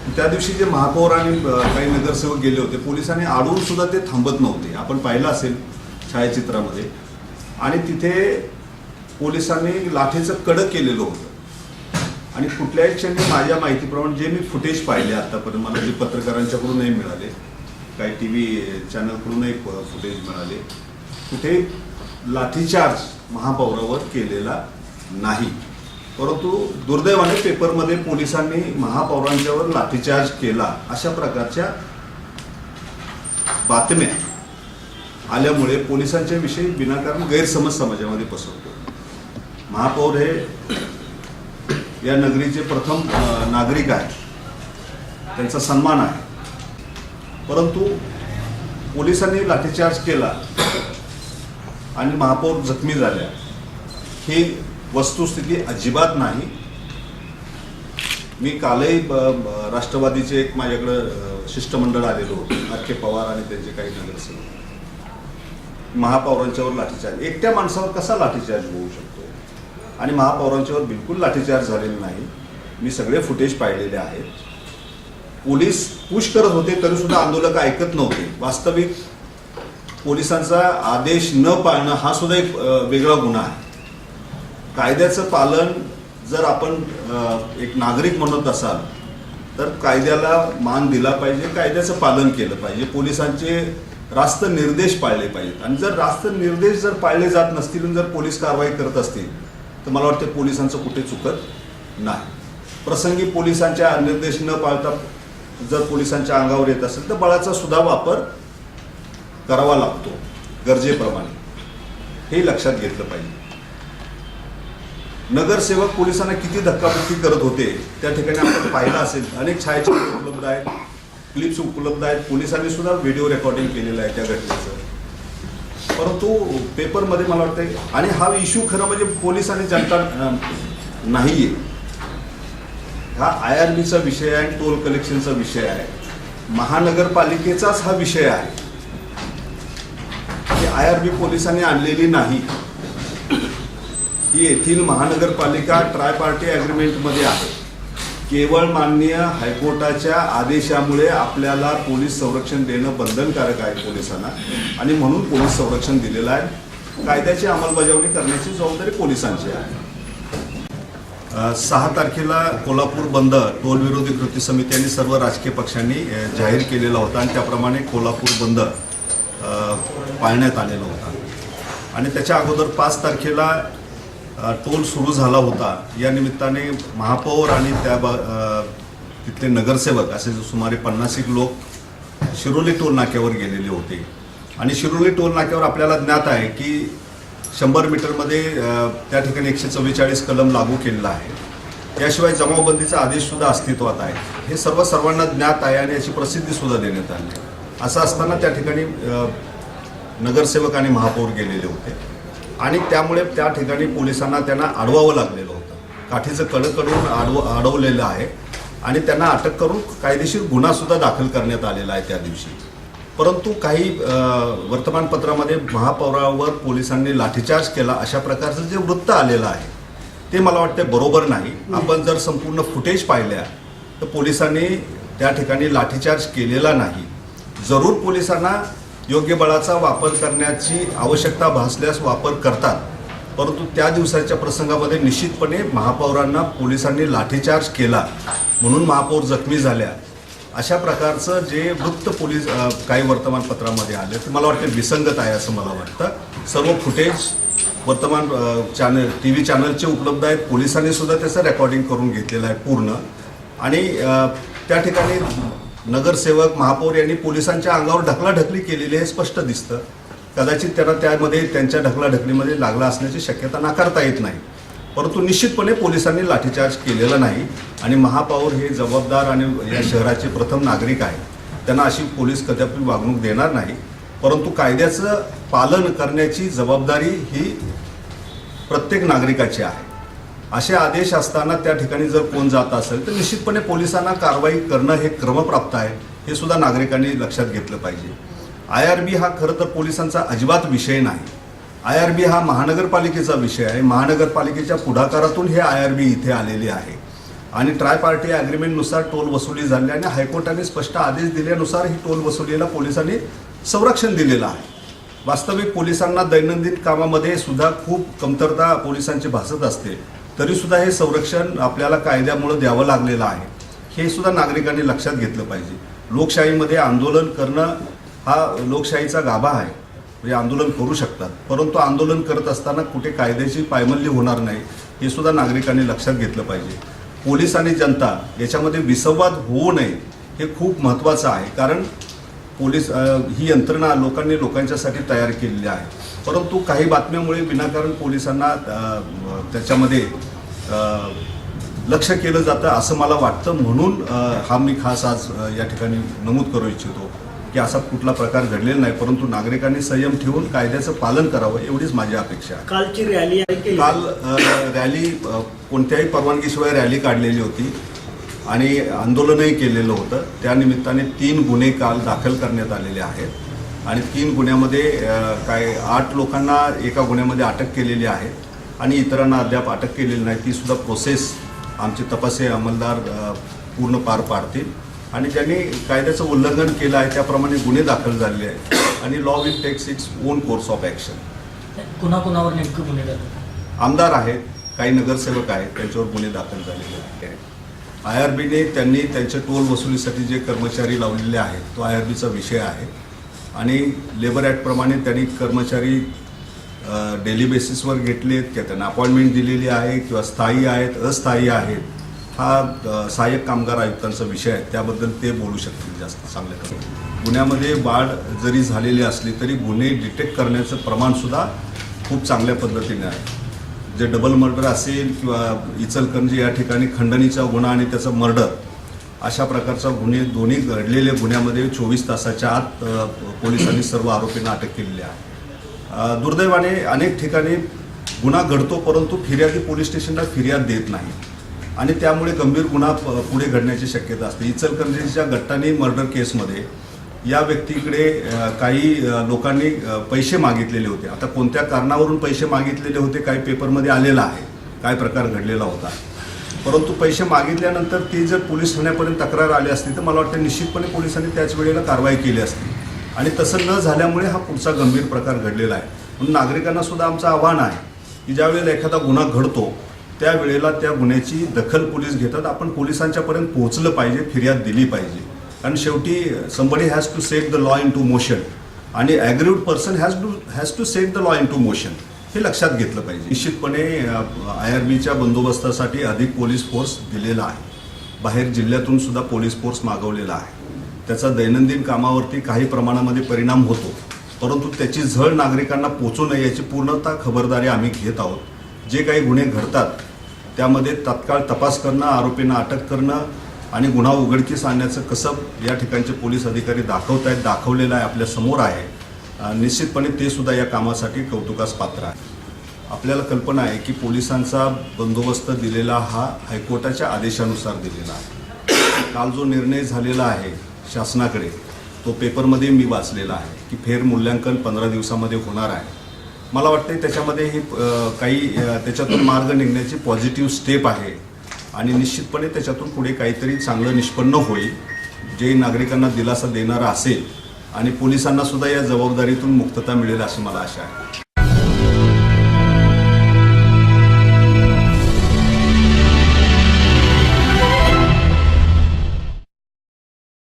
त्या दिवशी जे महापौर आणि काही नगरसेवक गेले होते, पोलिसांनी अडवून सुद्धा ते थांबत नव्हते. आपण पाहिलं असेल छायाचित्रामध्ये. आणि तिथे पोलिसांनी लाठीचं कडक केलेलं होतं. आणि कुठल्याही क्षणी माझ्या माहितीप्रमाणे जे मी फुटेज पाहिले आतापर्यंत, मला जे पत्रकारांच्याकडूनही मिळाले, काही TV चॅनलकडूनही फुटेज मिळाले, कुठे लाठीचार्ज महापौरावर केलेला नाही. परंतु दुर्दैवाने पेपरमध्ये पोलिसांनी महापौरांच्यावर लाठीचार्ज केला अशा प्रकारच्या बातम्या आल्यामुळे पोलिसांच्या विषयी विनाकारण गैरसमज समाजामध्ये पसरतो. महापौर हे या नगरीचे प्रथम नागरिक आहेत, त्यांचा सन्मान आहे. परंतु पोलिसांनी लाठीचार्ज केला आणि महापौर जखमी झाल्या ही वस्तुस्थिती अजिबात नाही. मी कालही राष्ट्रवादीचे एक माझ्याकडं शिष्टमंडळ आलेलो होतं, आर.के. पवार आणि त्यांचे काही नगरसेवक. महापौरांच्यावर लाठीचार्ज, एकट्या माणसावर कसा लाठीचार्ज होऊ शकतो? आणि महापौरांच्यावर बिलकुल लाठीचार्ज झालेला नाही. मी सगळे फुटेज पाहिलेले आहेत. पोलीस पुश करत होते तरी सुद्धा आंदोलक ऐकत नव्हते. वास्तविक पोलिसांचा आदेश न पाळणं हा सुद्धा एक वेगळा गुन्हा आहे. कायद्याचं पालन जर आपण एक नागरिक म्हणत असाल तर कायद्याला मान दिला पाहिजे, कायद्याचं पालन केलं पाहिजे, पोलिसांचे रास्त निर्देश पाळले पाहिजेत. आणि जर रास्त निर्देश जर पाळले जात नसतील, जर पोलीस कारवाई करत असतील, तर मला वाटतं पोलिसांचं कुठे चुकत नाही. प्रसंगी पोलिसांच्या निर्देश न पाळता जर पोलिसांच्या अंगावर येत असेल तर बळाचा सुद्धा वापर करावा लागतो गरजेप्रमाणे, हे लक्षात घेतलं पाहिजे. नगरसेवक पोलिसांना किती धक्काबुक्की करत होते त्या ठिकाणी आपण पाहिलं असेल. अनेक छायाचित्र उपलब्ध आहेत, क्लिप्स उपलब्ध आहेत. पोलिसांनी सुद्धा व्हिडिओ रेकॉर्डिंग केलेलं आहे त्या घटनेचं. परंतु पेपरमध्ये मला वाटतं, आणि हा इश्यू खरं म्हणजे पोलिसांनी जनता नाहीये, हा IRBचा विषय आहे, टोल कलेक्शनचा विषय आहे, महानगरपालिकेचाच हा विषय आहे. IRB पोलिसांनी आणलेली नाही. ही येथील महानगरपालिका ट्रायपार्टी ॲग्रीमेंटमध्ये आहे. केवळ माननीय हायकोर्टाच्या आदेशामुळे आपल्याला पोलीस संरक्षण देणं बंधनकारक आहे पोलिसांना, आणि म्हणून पोलीस संरक्षण दिलेलं आहे. कायद्याची अंमलबजावणी करण्याची जबाबदारी पोलिसांची आहे. 6 तारखेला कोल्हापूर बंद टोल विरोधी कृती समिती आणि सर्व राजकीय पक्षांनी जाहीर केलेला होता, आणि त्याप्रमाणे कोल्हापूर बंद पाळण्यात आलेला होता. आणि त्याच्या अगोदर 5 तारखेला टोल सुरू झाला होता. या निमित्ताने महापौर आणि तिथले नगरसेवक असे सुमारे 50 लोक शिरोली टोल नाक्यावर गेलेले होते. आणि शिरोली टोल नाक्यावर आपल्याला ज्ञात आहे की 100 मीटरमध्ये त्या ठिकाणी 144 कलम लागू केलेला आहे. याशिवाय जमावबंदीचा आदेशसुद्धा अस्तित्वात आहे. हे सर्वांना ज्ञात आहे आणि याची प्रसिद्धीसुद्धा देण्यात आली आहे. असं असताना त्या ठिकाणी नगरसेवक आणि महापौर गेलेले होते, आणि त्यामुळे त्या ठिकाणी पोलिसांना त्यांना अडवावं लागलेलं होतं. काठीचं कडकडून अडवलेलं आहे, आणि त्यांना अटक करून कायदेशीर गुन्हासुद्धा दाखल करण्यात आलेला आहे त्या दिवशी. परंतु काही वर्तमानपत्रामध्ये महापौरावर पोलिसांनी लाठीचार्ज केला अशा प्रकारचं जे वृत्त आलेलं आहे ते मला वाटतं बरोबर नाही. आपण जर संपूर्ण फुटेज पाहिल्या तर पोलिसांनी त्या ठिकाणी लाठीचार्ज केलेला नाही. जरूर पोलिसांना योग्य बळाचा वापर करण्याची आवश्यकता भासल्यास वापर करतात, परंतु त्या दिवसाच्या प्रसंगामध्ये निश्चितपणे महापौरांना पोलिसांनी लाठीचार्ज केला म्हणून महापौर जखमी झाल्या अशा प्रकारचं जे वृत्त काही वर्तमानपत्रामध्ये आले ते मला वाटतं विसंगत आहे असं मला वाटतं. सर्व फुटेज वर्तमान TV चॅनलचे उपलब्ध आहेत. पोलिसांनी सुद्धा त्याचं रेकॉर्डिंग करून घेतलेलं आहे पूर्ण. आणि त्या ठिकाणी नगरसेवक महापौर यांनी पोलिसांच्या अंगावर ढकलाढकली केलेली हे स्पष्ट दिसतं. कदाचित त्यांना त्यामध्ये त्यांच्या ढकलाढकलीमध्ये लागला असण्याची शक्यता नाकारता येत नाही, परंतु निश्चितपणे पोलिसांनी लाठीचार्ज केलेला नाही. आणि महापौर हे जबाबदार आणि या शहराचे प्रथम नागरिक आहेत, त्यांना अशी पोलीस कदापि वागणूक देणार नाही. परंतु कायद्याचं पालन करण्याची जबाबदारी ही प्रत्येक नागरिकाची आहे. असे आदेश असताना त्या ठिकाणी जर कोण जात असेल तर निश्चितपणे पोलिसांना कारवाई करणं हे क्रमप्राप्त आहे, हे सुद्धा नागरिकांनी लक्षात घेतलं पाहिजे. IRB हा खरं तर पोलिसांचा अजिबात विषय नाही. IRB हा महानगरपालिकेचा विषय आहे. महानगरपालिकेच्या पुढाकारातून हे IRB इथे आलेले आहे. आणि ट्राय पार्टी ॲग्रीमेंटनुसार टोल वसुली झाली आणि हायकोर्टाने स्पष्ट आदेश दिल्यानुसार ही टोल वसुलीला पोलिसांनी संरक्षण दिलेलं आहे. वास्तविक पोलिसांना दैनंदिन कामामध्ये सुद्धा खूप कमतरता पोलिसांची भासत असते, तरीसुद्धा हे संरक्षण आपल्याला कायद्यामुळे द्यावं लागलेलं आहे. हे सुद्धा नागरिकांनी लक्षात घेतलं पाहिजे. लोकशाहीमध्ये आंदोलन करणं हा लोकशाहीचा गाभा आहे, म्हणजे आंदोलन करू शकतात, परंतु आंदोलन करत असताना कुठे कायद्याची पायमल्ली होणार नाही हे सुद्धा नागरिकांनी लक्षात घेतलं पाहिजे. पोलीस आणि जनता याच्यामध्ये विसंवाद होऊ नये हे खूप महत्त्वाचं आहे, कारण पोलीस ही यंत्रणा लोकांच्यासाठी तयार केलेली आहे. परंतु काही बातम्यामुळे विनाकारण पोलिसांना त्याच्यामध्ये लक्ष केलं जातं असं मला वाटतं. म्हणून हा मी खास आज या ठिकाणी नमूद करू इच्छितो की असा कुठला प्रकार घडलेला नाही, परंतु नागरिकांनी संयम ठेवून कायद्याचं पालन करावं एवढीच माझी अपेक्षा आहे. कालची रॅली काल रॅली कोणत्याही परवानगीशिवाय रॅली काढलेली होती आणि आंदोलनही केलेलं होतं. त्यानिमित्ताने 3 गुन्हे काल दाखल करण्यात आलेले आहेत आणि 3 गुन्ह्यामध्ये 8 लोकांना एका गुन्ह्यामध्ये अटक केलेली आहे आणि इतरांना अद्याप अटक केलेली नाही. ती सुद्धा प्रोसेस आमचे तपासी अंमलदार पूर्ण पार पाडतील आणि ज्यांनी कायद्याचं उल्लंघन केलं आहे त्याप्रमाणे गुन्हे दाखल झालेले आहेत आणि law will takes its own course of action. कुणाकुणावर नेमकं गुन्हे दाखल? आमदार आहेत, काही नगरसेवक आहेत, त्यांच्यावर गुन्हे दाखल झालेले आहेत. IRBने त्यांनी त्यांच्या टोल वसुलीसाठी जे कर्मचारी लावलेले आहेत तो IRBचा विषय आहे आणि लेबर ॲक्टप्रमाणे त्यांनी कर्मचारी डेली बेसिसवर घेतलेत किंवा त्यांना अपॉइंटमेंट दिलेली आहे किंवा स्थायी आहेत अस्थायी आहेत, हा सहाय्यक कामगार आयुक्तांचा विषय आहे. त्याबद्दल ते बोलू शकतील जास्त चांगल्या प्रकारे. गुन्ह्यामध्ये वाढ जरी झालेली असली तरी गुन्हे डिटेक्ट करण्याचं प्रमाणसुद्धा खूप चांगल्या पद्धतीने आहे. जे डबल मर्डर असेल किंवा इचलकरंजी या ठिकाणी खंडणीचा गुन्हा आणि त्याचा मर्डर अशा प्रकारचा गुन्हे दोन्ही घडलेल्या गुन्ह्यामध्ये 24 तासाच्या आत पोलिसांनी सर्व आरोपींना अटक केलेली आहे. दुर्दैवाने अनेक ठिकाणी गुन्हा घडतो परंतु फिर्यादी पोलीस स्टेशनला फिर्याद देत नाही आणि त्यामुळे गंभीर गुन्हा पुढे घडण्याची शक्यता असते. इचलकरंजीच्या गट्टाणी मर्डर केसमध्ये या व्यक्तीकडे काही लोकांनी पैसे मागितलेले होते. आता कोणत्या कारणावरून पैसे मागितलेले होते काही पेपरमध्ये आलेलं आहे, काय प्रकार घडलेला होता, परंतु पैसे मागितल्यानंतर ती जर पोलीस ठाण्यापर्यंत तक्रार आली असती तर मला वाटतं निश्चितपणे पोलिसांनी त्याच वेळेला कारवाई केली असती आणि तसं न झाल्यामुळे हा पुढचा गंभीर प्रकार घडलेला आहे. म्हणून नागरिकांना सुद्धा आमचं आव्हान आहे की ज्या वेळेला एखादा गुन्हा घडतो त्यावेळेला त्या गुन्ह्याची दखल पोलीस घेतात. आपण पोलिसांच्यापर्यंत पोहोचलं पाहिजे, फिर्याद दिली पाहिजे, कारण शेवटी somebody has to set the law into motion आणि aggrieved person has to set the law into motion हे लक्षात घेतलं पाहिजे. निश्चितपणे IRBच्या बंदोबस्तासाठी अधिक पोलीस फोर्स दिलेला आहे. बाहेर जिल्ह्यातून सुद्धा पोलीस फोर्स मागवलेला आहे. त्याचा दैनंदिन कामावरती काही प्रमाणामध्ये परिणाम होतो, परंतु त्याची झळ नागरिकांना पोचू नये याची पूर्णतः खबरदारी आम्ही घेत आहोत. जे काही गुन्हे घडतात त्यामध्ये तात्काळ तपास करणं, आरोपींना अटक करणं आणि गुन्हा उघडकीस आणण्याचं कसब या ठिकाणचे पोलीस अधिकारी दाखवलेलं आहे, आपल्या समोर आहे. निश्चितपणे ते सुद्धा या कामासाठी कौतुकास पात्र आहे. आपल्याला कल्पना आहे की पोलिसांचा बंदोबस्त दिलेला हा हायकोर्टाच्या आदेशानुसार दिलेला आहे. काल जो निर्णय झालेला आहे शासनाकडे तो पेपरमध्ये मी वाचलेला आहे की फेरमूल्यांकन 15 दिवसामध्ये होणार आहे. मला वाटते त्याच्यामध्ये ही काही त्याच्यातून मार्ग निघण्याची पॉझिटिव्ह स्टेप आहे आणि निश्चितपणे त्याच्यातून पुढे काहीतरी चांगलं निष्पन्न होईल जे नागरिकांना दिलासा देणारं असेल आणि पोलिसांना सुद्धा या जबाबदारीतून मुक्तता मिळेल अशी मला आशा आहे.